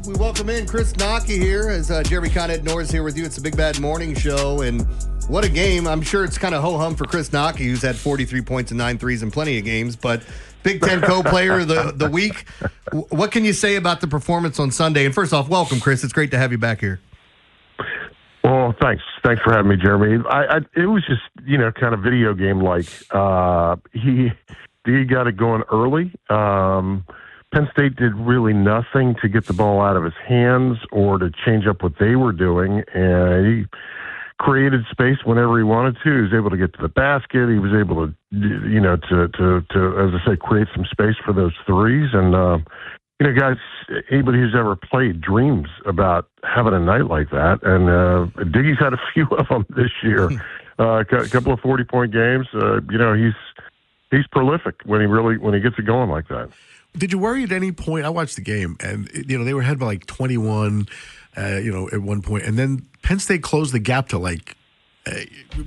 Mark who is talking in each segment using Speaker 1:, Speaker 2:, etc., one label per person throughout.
Speaker 1: We welcome in Chris Knoche here as Jeremy Conrad Norris here with you. It's a Big Bad Morning Show, and what a game. I'm sure it's kind of ho-hum for Chris Knoche, who's had 43 points and 9 threes in plenty of games, but Big Ten co-player of the week. What can you say about the performance on Sunday? And first off, welcome, Chris. It's great to have you back here.
Speaker 2: Well, thanks. Thanks for having me, Jeremy. It was just, kind of video game-like. He got it going early. Penn State did really nothing to get the ball out of his hands or to change up what they were doing, and he created space whenever he wanted to. He was able to get to the basket. He was able to, to as I say, create some space for those threes. And, guys, anybody who's ever played dreams about having a night like that. And Diggy's had a few of them this year. A couple of 40-point games. He's prolific when he gets it going like that.
Speaker 3: Did you worry at any point? I watched the game, and they were ahead by like 21, at one point, and then Penn State closed the gap to I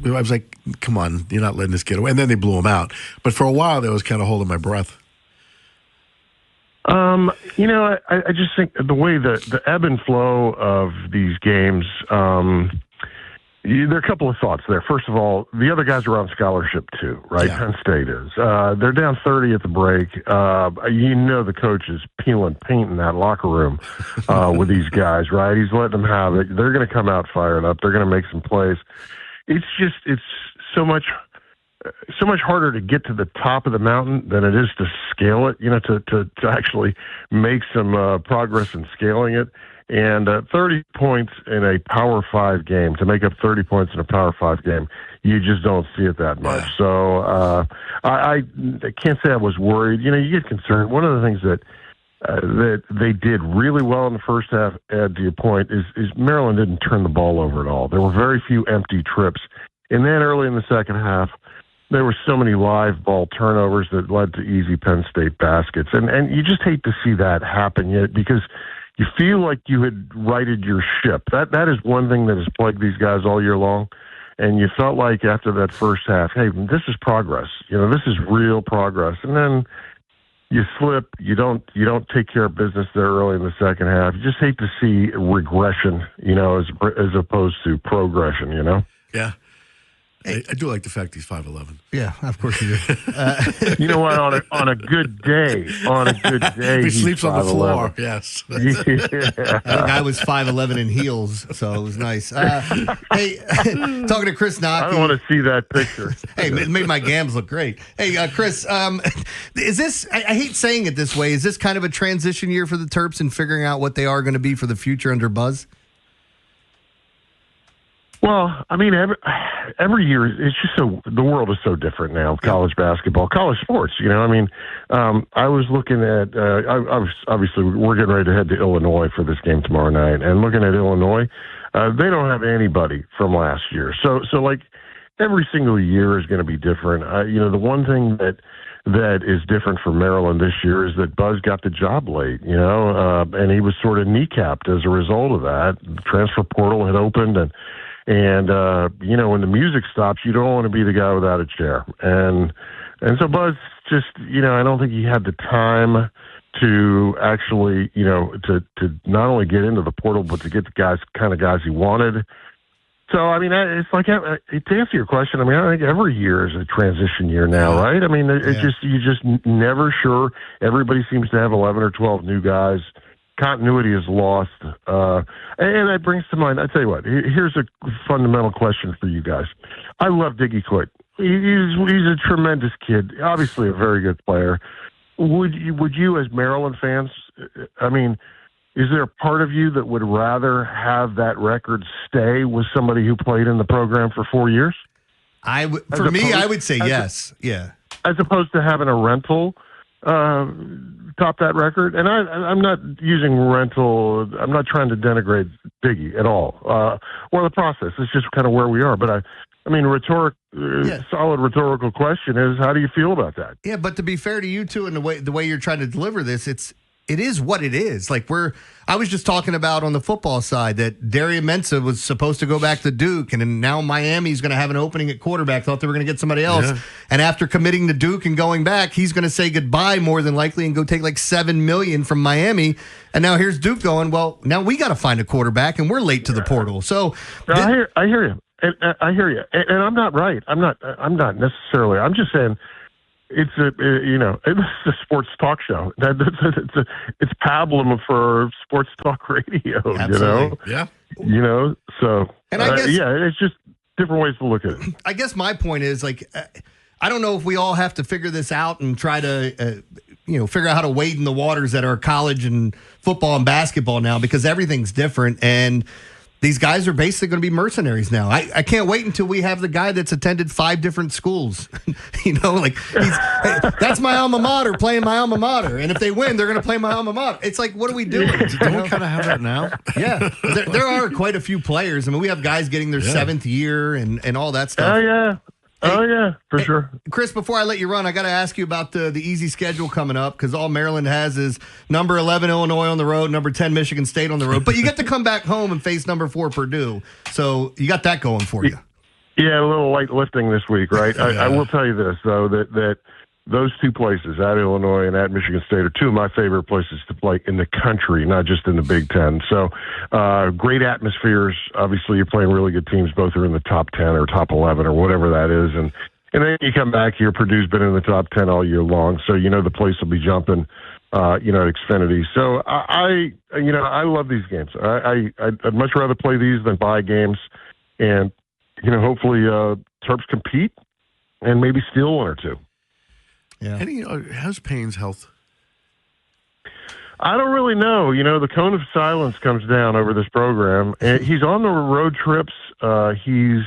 Speaker 3: was like, come on, you're not letting this get away. And then they blew them out. But for a while, I was kind of holding my breath.
Speaker 2: I just think the way the ebb and flow of these games. There are a couple of thoughts there. First of all, the other guys are on scholarship too, right? Yeah. Penn State is. They're down 30 at the break. The coach is peeling paint in that locker room with these guys, right? He's letting them have it. They're going to come out fired up. They're going to make some plays. It's so much harder to get to the top of the mountain than it is to scale it, to actually make some progress in scaling it. And 30 points in a Power 5 game, to make up 30 points in a Power 5 game, you just don't see it that much. Yeah. So I can't say I was worried. You get concerned. One of the things that they did really well in the first half, Ed, to your point, is Maryland didn't turn the ball over at all. There were very few empty trips. And then early in the second half, there were so many live ball turnovers that led to easy Penn State baskets. And you just hate to see that happen yet, because you feel like you had righted your ship. That is one thing that has plagued these guys all year long. And you felt like after that first half, hey, this is progress. This is real progress. And then you slip. You don't take care of business there early in the second half. You just hate to see regression, as opposed to progression.
Speaker 3: Yeah. I do like the fact he's 5'11".
Speaker 1: Yeah, of course you do.
Speaker 2: You know what? On a good day,
Speaker 3: he sleeps on the floor. Yes.
Speaker 1: Yeah. I think I was 5'11" in heels, so it was nice. Hey, talking to Chris Knoche.
Speaker 2: I don't want to see that picture.
Speaker 1: Hey, it made my gams look great. Hey, Chris, is this? I hate saying it this way. Is this kind of a transition year for the Terps in figuring out what they are going to be for the future under Buzz?
Speaker 2: Well, I mean, every year it's just the world is so different now. College basketball, college sports. I was looking at. Obviously, we're getting ready to head to Illinois for this game tomorrow night, and looking at Illinois, they don't have anybody from last year. So like every single year is going to be different. The one thing that is different for Maryland this year is that Buzz got the job late. And he was sort of kneecapped as a result of that. The transfer portal had opened and. And, when the music stops, you don't want to be the guy without a chair. And so Buzz just, I don't think he had the time to actually, to not only get into the portal, but to get the kind of guys he wanted. So, I mean, it's like, to answer your question, I mean, I think every year is a transition year now, right? I mean, you're just never sure. Everybody seems to have 11 or 12 new guys. Continuity is lost. And that brings to mind, I tell you what, here's a fundamental question for you guys. I love Diggy Coit. He's a tremendous kid, obviously a very good player. Would you as Maryland fans, I mean, is there a part of you that would rather have that record stay with somebody who played in the program for 4 years?
Speaker 1: I would say yes. Yeah. As
Speaker 2: opposed to having a rental top that record. And I'm not using rental. I'm not trying to denigrate Diggy at all, or the process. It's just kind of where we are. But I mean, solid rhetorical question is, how do you feel about that?
Speaker 1: Yeah, but to be fair to you too, and the way you're trying to deliver this, it is what it is. Like I was just talking about on the football side that Darian Mensah was supposed to go back to Duke, and then now Miami's going to have an opening at quarterback. Thought they were going to get somebody else. Yeah. And after committing to Duke and going back, he's going to say goodbye more than likely and go take like $7 million from Miami. And now here's Duke going, well, now we got to find a quarterback, and we're late to the portal. So
Speaker 2: I hear you. I hear you. And I'm not right. I'm not necessarily. I'm just saying, it's a sports talk show. It's pablum for sports talk radio.
Speaker 1: Absolutely.
Speaker 2: Yeah. So
Speaker 1: and I guess,
Speaker 2: it's just different ways to look at it.
Speaker 1: I guess my point is I don't know if we all have to figure this out and try to figure out how to wade in the waters that are college and football and basketball now, because everything's different. And these guys are basically going to be mercenaries now. I can't wait until we have the guy that's attended 5 different schools. Hey, that's my alma mater playing my alma mater. And if they win, they're going to play my alma mater. It's like, what are we doing?
Speaker 3: Don't we kind of have that now?
Speaker 1: Yeah. There are quite a few players. I mean, we have guys getting their 7th year and all that stuff.
Speaker 2: Oh, yeah. For sure.
Speaker 1: Chris, before I let you run, I got to ask you about the easy schedule coming up, because all Maryland has is number 11 Illinois on the road, number 10 Michigan State on the road. But you get to come back home and face number 4 Purdue. So you got that going for you.
Speaker 2: Yeah, a little light lifting this week, right? I will tell you this, though, that those 2 places, at Illinois and at Michigan State, are 2 of my favorite places to play in the country, not just in the Big Ten. So great atmospheres. Obviously, you're playing really good teams. Both are in the top 10 or top 11 or whatever that is. And then you come back here, Purdue's been in the top 10 all year long. So, the place will be jumping, at Xfinity. So I love these games. I'd much rather play these than buy games. And, hopefully Terps compete and maybe steal 1 or 2.
Speaker 1: Yeah.
Speaker 3: And, how's Payne's health?
Speaker 2: I don't really know. The cone of silence comes down over this program. And he's on the road trips. He's,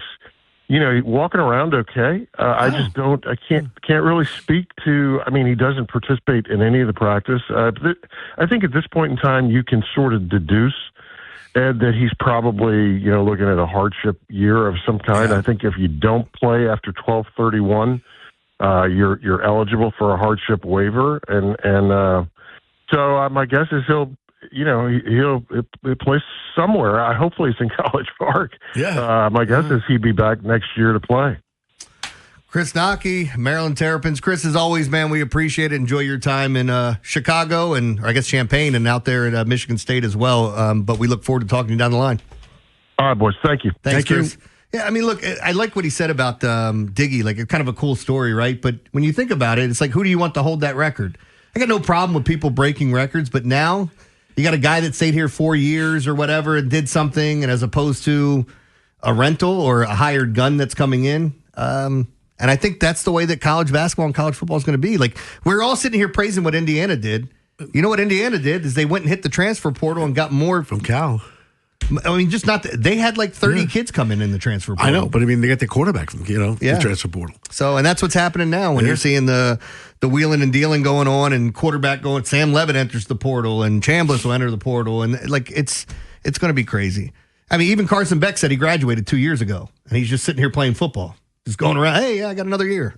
Speaker 2: walking around okay. I just I can't really speak to, he doesn't participate in any of the practice. I think at this point in time, you can sort of deduce, Ed, that he's probably, looking at a hardship year of some kind. Yeah. I think if you don't play after 12/31, you're eligible for a hardship waiver, and so my guess is he'll play somewhere. Hopefully it's in College Park.
Speaker 3: Yeah.
Speaker 2: My guess is he'd be back next year to play.
Speaker 1: Chris Knoche, Maryland Terrapins. Chris, as always, man, we appreciate it. Enjoy your time in Chicago or I guess Champaign and out there at Michigan State as well. But we look forward to talking to you down the line.
Speaker 2: All right, boys. Thank you.
Speaker 1: Thanks, Chris. Yeah, look, I like what he said about Diggy. Like, it's kind of a cool story, right? But when you think about it, it's like, who do you want to hold that record? I got no problem with people breaking records, but now you got a guy that stayed here 4 years or whatever and did something, and as opposed to a rental or a hired gun that's coming in. And I think that's the way that college basketball and college football is going to be. Like, we're all sitting here praising what Indiana did. You know what Indiana did is they went and hit the transfer portal and got more
Speaker 3: from Cal.
Speaker 1: Just not. They had like 30 kids come in the transfer portal.
Speaker 3: I know, but they got the quarterback from the transfer portal.
Speaker 1: So, and that's what's happening now when you're seeing the wheeling and dealing going on and quarterback going. Sam Levitt enters the portal and Chambliss will enter the portal, and it's going to be crazy. Even Carson Beck said he graduated 2 years ago, and he's just sitting here playing football, just going around. Hey, I got another year.